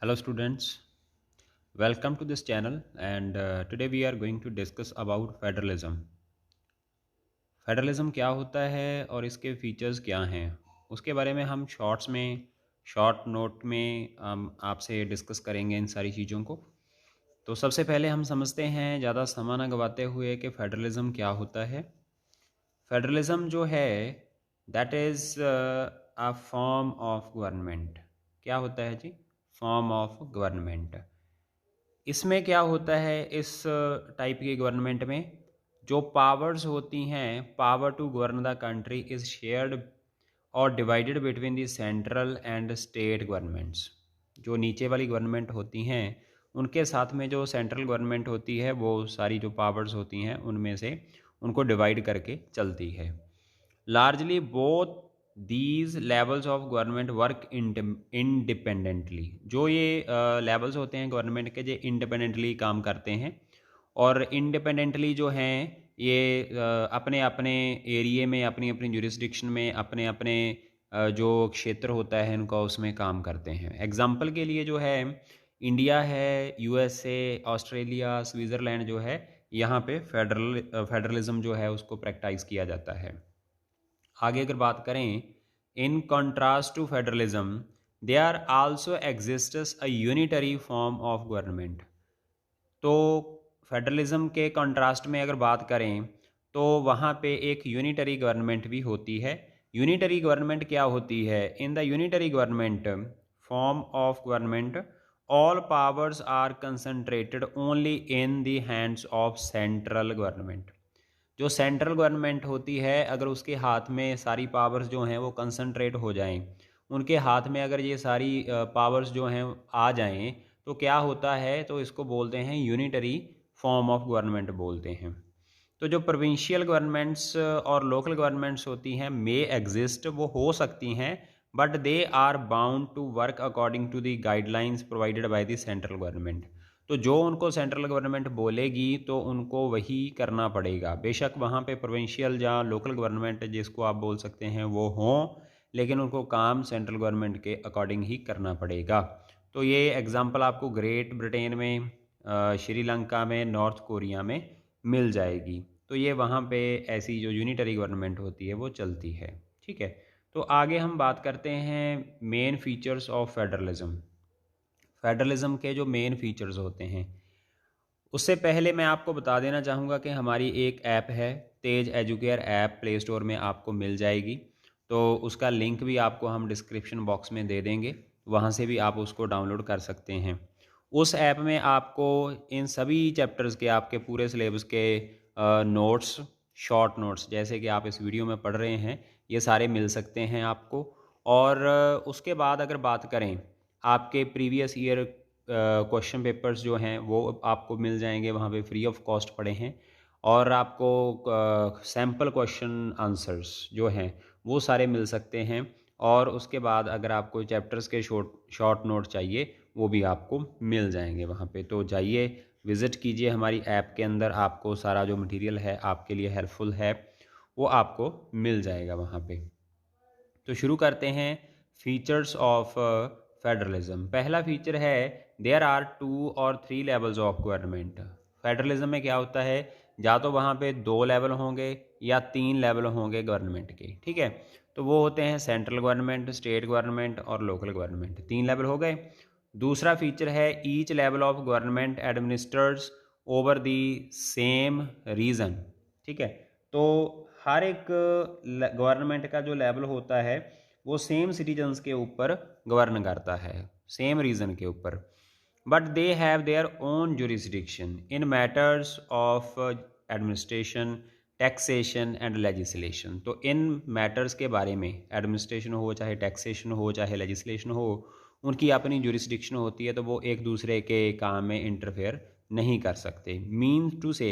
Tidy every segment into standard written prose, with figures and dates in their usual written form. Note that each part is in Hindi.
Hello students, welcome to this channel and today we are going to discuss about federalism. Federalism क्या होता है और इसके फीचर्स क्या हैं उसके बारे में हम शॉर्ट नोट में आपसे डिस्कस करेंगे इन सारी चीज़ों को। तो सबसे पहले हम समझते हैं ज़्यादा समय न गवाते हुए कि फेडरलिज्म क्या होता है। फेडरलिज्म जो है that is a form of government. क्या होता है जी? Form of government. इसमें क्या होता है इस टाइप की गवर्नमेंट में जो पावर्स होती हैं, power to govern the country is shared और divided between the central and state governments. जो नीचे वाली गवर्नमेंट होती हैं उनके साथ में जो सेंट्रल गवर्नमेंट होती है वो सारी जो पावर्स होती हैं उनमें से उनको डिवाइड करके चलती है। Largely both these levels of government work independently. जो ये लेवल्स होते हैं गवर्नमेंट के, जो इंडिपेंडेंटली काम करते हैं और इंडिपेंडेंटली जो हैं ये अपने अपने एरिए में, अपनी अपनी जुरिस्डिक्शन में, अपने अपने जो क्षेत्र होता है इनका उसमें काम करते हैं। एग्जाम्पल के लिए जो है इंडिया है, यूएसए, ऑस्ट्रेलिया, स्विट्ज़रलैंड जो है, यहाँ पे फेडरलिज्म जो है उसको प्रैक्टिस किया जाता है। आगे अगर बात करें, in contrast to federalism there also exists a unitary form of government. तो फेडरलिज्म के कंट्रास्ट में अगर बात करें तो वहाँ पे एक यूनिटरी गवर्नमेंट भी होती है। यूनिटरी गवर्नमेंट क्या होती है? In the unitary government form of government all powers are concentrated only in the hands of central government. जो सेंट्रल गवर्नमेंट होती है अगर उसके हाथ में सारी पावर्स जो हैं वो कंसंट्रेट हो जाएं, उनके हाथ में अगर ये सारी पावर्स जो हैं आ जाएं, तो क्या होता है? तो इसको बोलते हैं यूनिटरी फॉर्म ऑफ गवर्नमेंट बोलते हैं। तो जो प्रोविंशियल गवर्नमेंट्स और लोकल गवर्नमेंट्स होती हैं मे एग्जिस्ट, वो हो सकती हैं, but they are bound to work according to the guidelines provided by the central government. तो जो उनको सेंट्रल गवर्नमेंट बोलेगी तो उनको वही करना पड़ेगा। बेशक वहाँ पे प्रोविंशियल या लोकल गवर्नमेंट जिसको आप बोल सकते हैं वो हों, लेकिन उनको काम सेंट्रल गवर्नमेंट के अकॉर्डिंग ही करना पड़ेगा। तो ये एग्ज़ाम्पल आपको ग्रेट ब्रिटेन में, श्रीलंका में, नॉर्थ कोरिया में मिल जाएगी। तो ये वहाँ पे ऐसी जो यूनिटरी गवर्नमेंट होती है वो चलती है। ठीक है, तो आगे हम बात करते हैं main features of federalism. Federalism के जो मेन फीचर्स होते हैं, उससे पहले मैं आपको बता देना चाहूँगा कि हमारी एक ऐप है, तेज एजुकेयर ऐप, प्ले स्टोर में आपको मिल जाएगी। तो उसका लिंक भी आपको हम डिस्क्रिप्शन बॉक्स में दे देंगे, वहाँ से भी आप उसको डाउनलोड कर सकते हैं। उस ऐप में आपको इन सभी चैप्टर्स के, आपके पूरे सिलेबस के नोट्स, शॉर्ट नोट्स जैसे कि आप इस वीडियो में पढ़ रहे हैं, ये सारे मिल सकते हैं आपको। और उसके बाद अगर बात करें, आपके प्रीवियस ईयर क्वेश्चन पेपर्स जो हैं वो आपको मिल जाएंगे वहाँ पे, फ्री ऑफ कॉस्ट पड़े हैं। और आपको सैम्पल क्वेश्चन आंसर्स जो हैं वो सारे मिल सकते हैं। और उसके बाद अगर आपको चैप्टर्स के शॉर्ट नोट चाहिए वो भी आपको मिल जाएंगे वहाँ पे। तो जाइए, विज़िट कीजिए हमारी ऐप के अंदर, आपको सारा जो मटेरियल है आपके लिए हेल्पफुल है वो आपको मिल जाएगा वहाँ पे। तो शुरू करते हैं फीचर्स ऑफ फेडरलिज्म। पहला फीचर है देयर आर 2 और 3 लेवल्स ऑफ गवर्नमेंट। फेडरलिज्म में क्या होता है? या तो वहाँ पे 2 लेवल होंगे या 3 लेवल होंगे गवर्नमेंट के। ठीक है, तो वो होते हैं सेंट्रल गवर्नमेंट, स्टेट गवर्नमेंट और लोकल गवर्नमेंट। 3 लेवल हो गए। दूसरा फीचर है each level of government administers over the same region. ठीक है, तो हर एक गवर्नमेंट का जो लेवल होता है वो सेम सिटीजन्स के ऊपर गवर्न करता है, सेम रीजन के ऊपर। But they have their own jurisdiction in matters of administration, taxation and legislation. तो इन मैटर्स के बारे में, एडमिनिस्ट्रेशन हो, चाहे टैक्सेशन हो, चाहे लेजिस्लेशन हो, उनकी अपनी जुरिस्डिक्शन होती है, तो वो एक दूसरे के काम में इंटरफेयर नहीं कर सकते। मीन टू से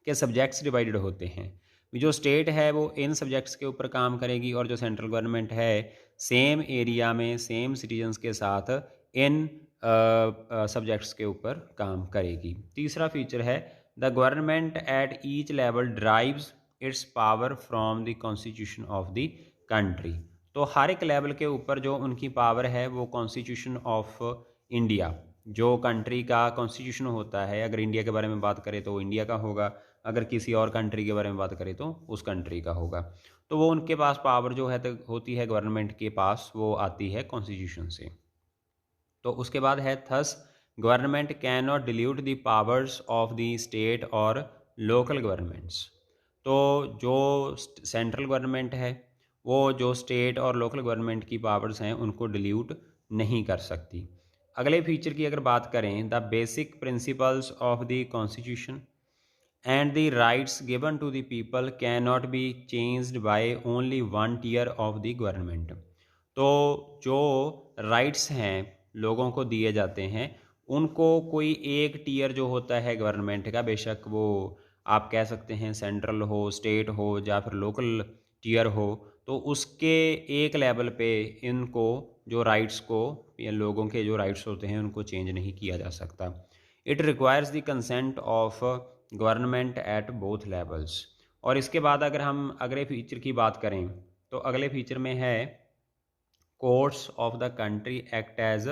के सब्जेक्ट्स डिवाइडेड होते हैं। जो स्टेट है वो इन सब्जेक्ट्स के ऊपर काम करेगी और जो सेंट्रल गवर्नमेंट है सेम एरिया में सेम सिटीजन्स के साथ इन सब्जेक्ट्स के ऊपर काम करेगी। तीसरा फीचर है the government at each level drives it's power from the constitution of the country. तो हर एक लेवल के ऊपर जो उनकी पावर है वो कॉन्स्टिट्यूशन ऑफ इंडिया, जो कंट्री का कॉन्स्टिट्यूशन होता है, अगर इंडिया के बारे में बात करें तो इंडिया का होगा, अगर किसी और कंट्री के बारे में बात करें तो उस कंट्री का होगा। तो वो उनके पास पावर जो है तो होती है गवर्नमेंट के पास, वो आती है कॉन्स्टिट्यूशन से। तो उसके बाद है thus government can not dilute the powers of the state और लोकल गवर्नमेंट्स। तो जो सेंट्रल गवर्नमेंट है वो जो स्टेट और लोकल गवर्नमेंट की पावर्स हैं उनको डिल्यूट नहीं कर सकती। अगले फीचर की अगर बात करें, the basic principles of the constitution and the rights given to the people cannot be changed by only one tier of the government. तो जो राइट्स हैं लोगों को दिए जाते हैं, उनको कोई एक टीयर जो होता है गवर्नमेंट का, बेशक वो आप कह सकते हैं सेंट्रल हो, स्टेट हो या फिर लोकल टीयर हो, तो उसके एक लेवल पे इनको जो राइट्स को या लोगों के जो राइट्स होते हैं उनको चेंज नहीं किया जा सकता। It requires the consent of government at both levels. और इसके बाद अगर हम अगले फीचर की बात करें तो अगले फीचर में है courts of the country act as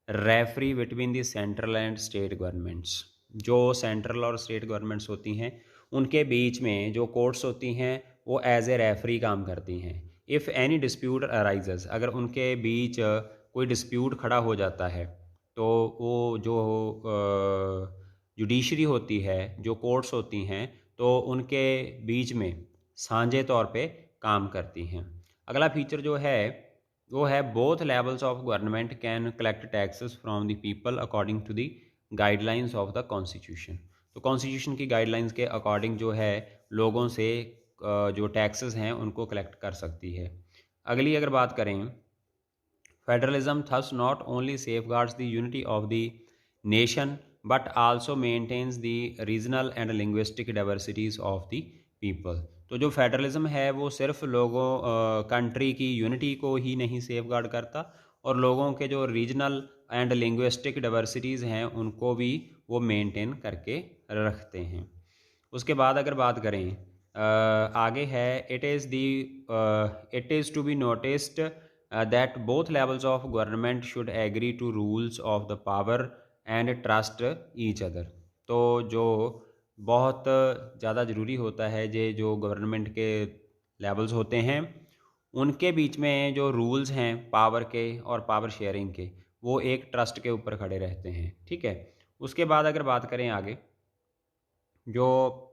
referee between the central and state governments. जो सेंट्रल और स्टेट गवर्नमेंट्स होती हैं उनके बीच में जो कोर्ट्स होती हैं वो एज ए रेफरी काम करती हैं। इफ़ एनी डिस्प्यूट अराइजेस, अगर उनके बीच कोई डिस्प्यूट खड़ा हो जाता है तो वो जो जुडिशरी होती है, जो कोर्ट्स होती हैं, तो उनके बीच में साझे तौर पे काम करती हैं। अगला फीचर जो है वो है both levels of government can collect taxes from the people according to the guidelines of the constitution. तो कॉन्स्टिट्यूशन की गाइडलाइंस के अकॉर्डिंग जो है लोगों से जो टैक्सेस हैं उनको कलेक्ट कर सकती है। अगली अगर बात करें, federalism thus not only safeguards the unity of the nation but also maintains the regional and linguistic diversities of the people. तो जो फेडरलिज्म है वो सिर्फ लोगों कंट्री की यूनिटी को ही नहीं सेफ गार्ड करता, और लोगों के जो रीजनल एंड लिंग्विस्टिक डाइवर्सिटीज़ हैं उनको भी वो मेंटेन करके रखते हैं। उसके बाद अगर बात करें आगे है, it is to be noticed that both levels of government should agree to rules of the power and trust each other. तो जो बहुत ज़्यादा ज़रूरी होता है ये जो गवर्नमेंट के लेवल्स होते हैं उनके बीच में जो रूल्स हैं पावर के और पावर शेयरिंग के, वो एक ट्रस्ट के ऊपर खड़े रहते हैं। ठीक है। उसके बाद अगर बात करें आगे, जो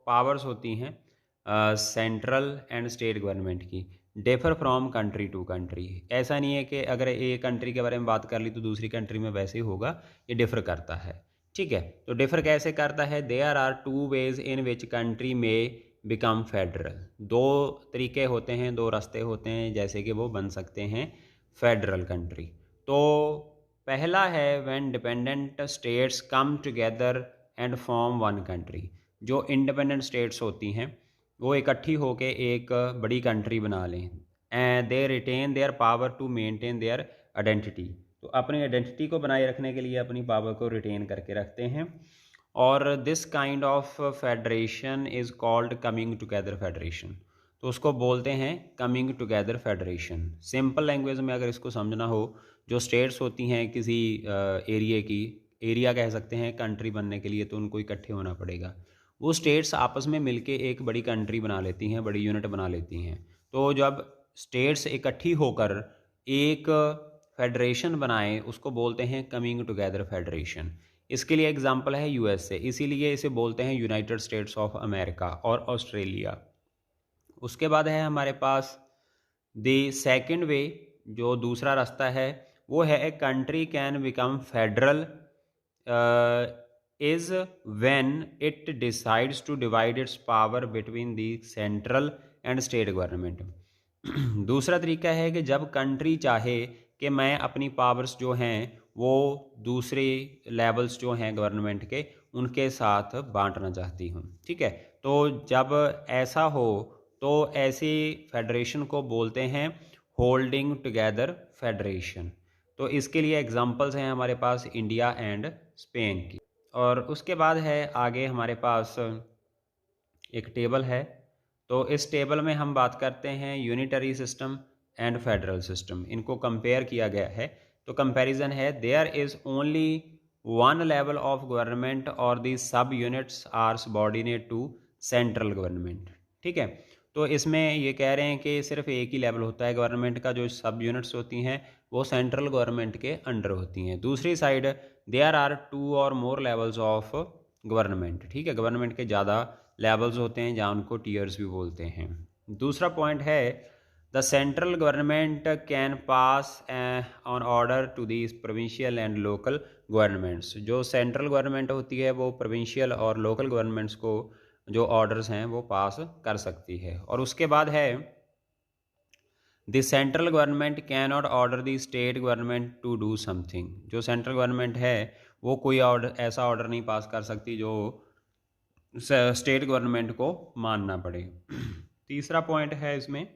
पावर्स होती हैं सेंट्रल एंड स्टेट गवर्नमेंट की, differ from country to country. ऐसा नहीं है कि अगर एक कंट्री के बारे में बात कर ली तो दूसरी कंट्री में वैसे ही होगा, ये डिफर करता है। ठीक है। तो डिफर कैसे करता है, there are two ways in which country में बिकम फेडरल। दो तरीके होते हैं, दो रास्ते होते हैं जैसे कि वो बन सकते हैं फेडरल कंट्री। तो पहला है when dependent states come together and form one country. जो इंडिपेंडेंट स्टेट्स होती हैं वो इकट्ठी होकर एक बड़ी कंट्री बना लें, and they retain their power to maintain their identity. तो अपनी आइडेंटिटी को बनाए रखने के लिए अपनी पावर को रिटेन करके रखते हैं। और this kind of federation is called coming together federation. तो उसको बोलते हैं coming together federation. Simple language में अगर इसको समझना हो, जो स्टेट्स होती हैं किसी एरिया की, एरिया कह सकते हैं कंट्री बनने के लिए, तो उनको इकट्ठे होना पड़ेगा। वो स्टेट्स आपस में मिलके एक बड़ी कंट्री बना लेती हैं, बड़ी यूनिट बना लेती हैं। तो जब स्टेट्स इकट्ठी होकर एक फेडरेशन बनाएं उसको बोलते हैं कमिंग टुगेदर फेडरेशन। इसके लिए एग्जांपल है यूएसए, इसीलिए इसे बोलते हैं यूनाइटेड स्टेट्स ऑफ अमेरिका और ऑस्ट्रेलिया। उसके बाद है हमारे पास द सेकंड वे, जो दूसरा रास्ता है वो है a country can become federal is when it decides to divide its power between the central and state government। दूसरा तरीका है कि जब कंट्री चाहे कि मैं अपनी पावर्स जो हैं वो दूसरे लेवल्स जो हैं गवर्नमेंट के उनके साथ बांटना चाहती हूँ। ठीक है। तो जब ऐसा हो तो ऐसी फेडरेशन को बोलते हैं होल्डिंग टुगेदर फेडरेशन। तो इसके लिए एग्जांपल्स हैं हमारे पास इंडिया एंड स्पेन की। और उसके बाद है आगे हमारे पास एक टेबल है। तो इस टेबल में हम बात करते हैं unitary system, and federal system, इनको कंपेयर किया गया है। तो कंपैरिजन है, there is only one level of government और the sub units are subordinate to central government. ठीक है, तो इसमें ये कह रहे हैं कि सिर्फ एक ही लेवल होता है गवर्नमेंट का, जो सब यूनिट्स होती हैं वो सेंट्रल गवर्नमेंट के अंडर होती हैं। दूसरी साइड देयर आर टू और मोर लेवल्स ऑफ गवर्नमेंट। ठीक है, गवर्नमेंट के ज़्यादा लेवल्स होते हैं, जहाँ उनको टीयर्स भी बोलते हैं। दूसरा पॉइंट है, the central government can pass on order to the provincial and local governments. जो सेंट्रल गवर्नमेंट होती है वो प्रोविंशियल और लोकल गवर्नमेंट्स को जो ऑर्डर्स हैं वो पास कर सकती है। और उसके बाद है, the central government cannot order the state government to do something. जो सेंट्रल गवर्नमेंट है वो कोई ऑर्डर, ऐसा ऑर्डर नहीं पास कर सकती जो स्टेट गवर्नमेंट को मानना पड़े। तीसरा पॉइंट है इसमें,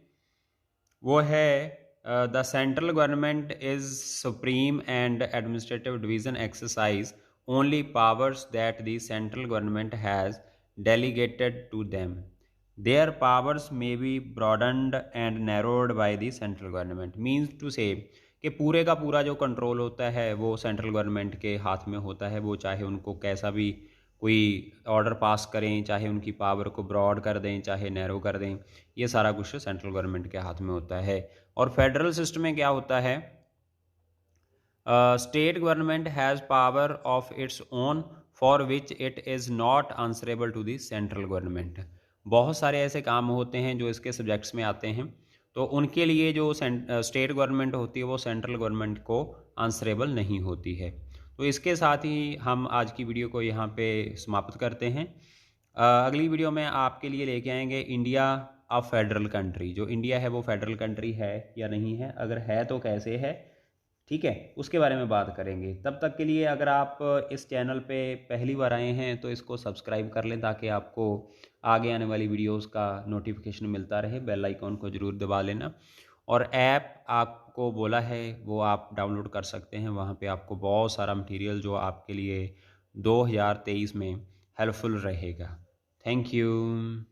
वो है the central government is supreme and administrative division exercise only powers that the central government has delegated to them. Their powers may be broadened and narrowed by the central government. Means to say कि पूरे का पूरा जो कंट्रोल होता है वो सेंट्रल गवर्नमेंट के हाथ में होता है। वो चाहे उनको कैसा भी कोई ऑर्डर पास करें, चाहे उनकी पावर को ब्रॉड कर दें, चाहे नैरो कर दें, ये सारा कुछ सेंट्रल गवर्नमेंट के हाथ में होता है। और फेडरल सिस्टम में क्या होता है, state government has power of its own for which it is not answerable to the central government. बहुत सारे ऐसे काम होते हैं जो इसके सब्जेक्ट्स में आते हैं, तो उनके लिए जो स्टेट गवर्नमेंट होती है वो सेंट्रल गवर्नमेंट को आंसरेबल नहीं होती है। तो इसके साथ ही हम आज की वीडियो को यहाँ पे समाप्त करते हैं। अगली वीडियो में आपके लिए लेके आएंगे इंडिया अ फेडरल कंट्री। जो इंडिया है वो फेडरल कंट्री है या नहीं है, अगर है तो कैसे है, ठीक है, उसके बारे में बात करेंगे। तब तक के लिए अगर आप इस चैनल पे पहली बार आए हैं तो इसको सब्सक्राइब कर लें, ताकि आपको आगे आने वाली वीडियोस का नोटिफिकेशन मिलता रहे। बेल आइकॉन को ज़रूर दबा लेना। और ऐप आपको बोला है वो आप डाउनलोड कर सकते हैं, वहाँ पे आपको बहुत सारा मटेरियल जो आपके लिए 2023 में हेल्पफुल रहेगा। Thank you.